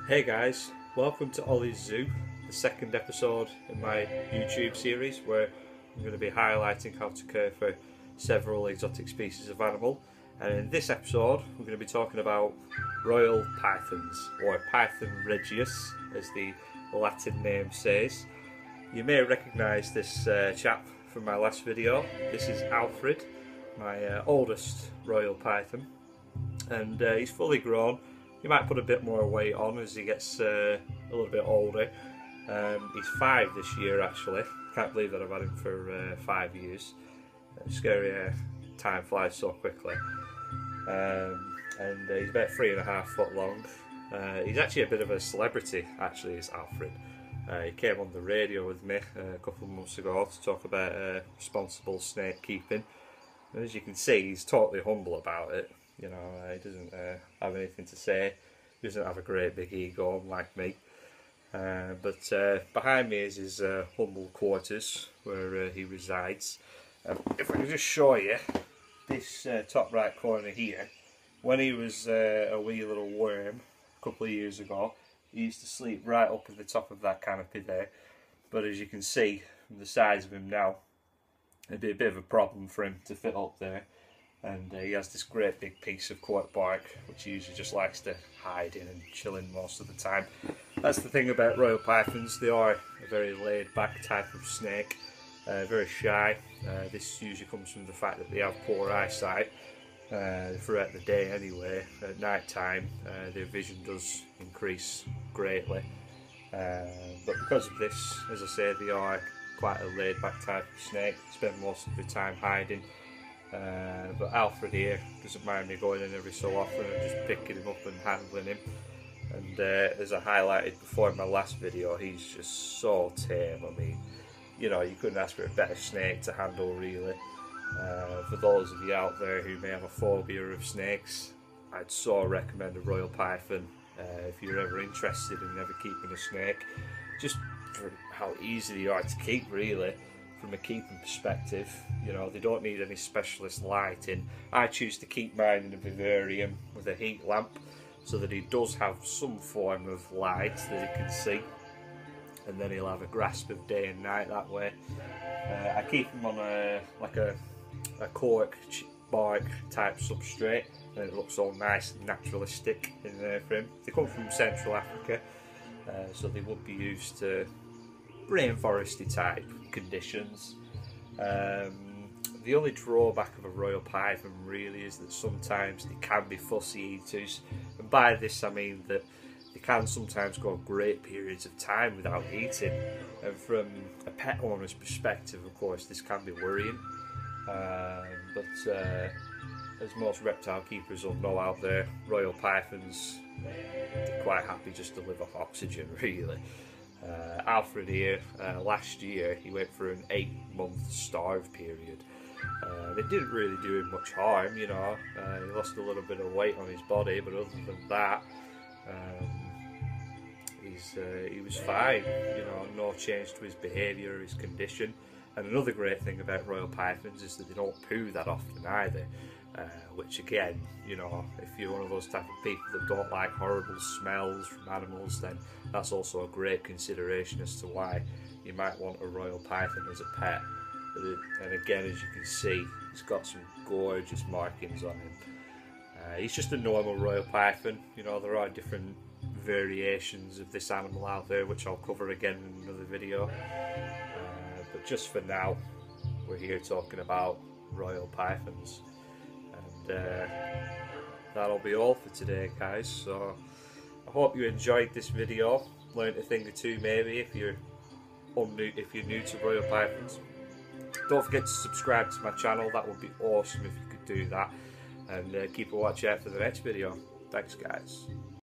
Hey guys, welcome to Ollie's Zoo, the second episode in my YouTube series where I'm going to be highlighting how to care for several exotic species of animal. And in this episode we're going to be talking about royal pythons, or Python regius as the Latin name says. You may recognise this chap from my last video. This is Alfred, my oldest royal python, and he's fully grown. He might put a bit more weight on as he gets a little bit older. He's 5 this year actually. Can't believe that I've had him for 5 years. Scary time flies so quickly. And he's about 3.5 foot long. He's actually a bit of a celebrity actually, is Alfred. He came on the radio with me a couple of months ago to talk about responsible snake keeping. And as you can see, he's totally humble about it. You know, he doesn't have anything to say. He doesn't have a great big ego like me. But behind me is his humble quarters where he resides. If I can just show you this top right corner here, when he was a wee little worm a couple of years ago, he used to sleep right up at the top of that canopy there. But as you can see from the size of him now, it'd be a bit of a problem for him to fit up there. And he has this great big piece of cork bark which he usually just likes to hide in and chill in most of the time. That's the thing about royal pythons, they are a very laid back type of snake, very shy. This usually comes from the fact that they have poor eyesight throughout the day anyway. At night time their vision does increase greatly, but because of this, as I say, they are quite a laid back type of snake, spend most of the time hiding. But Alfred here doesn't mind me going in every so often and just picking him up and handling him. And as I highlighted before in my last video, he's just so tame. I mean, you know, you couldn't ask for a better snake to handle really. For those of you out there who may have a phobia of snakes, I'd so recommend a royal python if you're ever interested in ever keeping a snake. Just for how easy they are to keep really. From a keeping perspective, you know, they don't need any specialist lighting. I choose to keep mine in a vivarium with a heat lamp so that he does have some form of light that he can see, and then he'll have a grasp of day and night that way. I keep him on a cork bark type substrate, and it looks all nice and naturalistic in there for him. They come from Central Africa, so they would be used to rainforesty type conditions. The only drawback of a royal python really is that sometimes they can be fussy eaters, and by this I mean that they can sometimes go great periods of time without eating, and from a pet owner's perspective of course this can be worrying, but as most reptile keepers will know out there, royal pythons, they're quite happy just to live off oxygen really. Alfred here, last year he went for an 8-month starve period. It didn't really do him much harm, you know. He lost a little bit of weight on his body, but other than that, he was fine, you know, no change to his behaviour or his condition. And another great thing about royal pythons is that they don't poo that often either. Which again, you know, if you're one of those type of people that don't like horrible smells from animals, then that's also a great consideration as to why you might want a royal python as a pet. And again, as you can see, he's got some gorgeous markings on him. He's just a normal royal python. You know, there are different variations of this animal out there which I'll cover again in another video, but just for now we're here talking about royal pythons. That'll be all for today guys, so I hope you enjoyed this video, learned a thing or two maybe if you're new to royal pythons. Don't forget to subscribe to my channel, that would be awesome if you could do that, and keep a watch out for the next video. Thanks guys.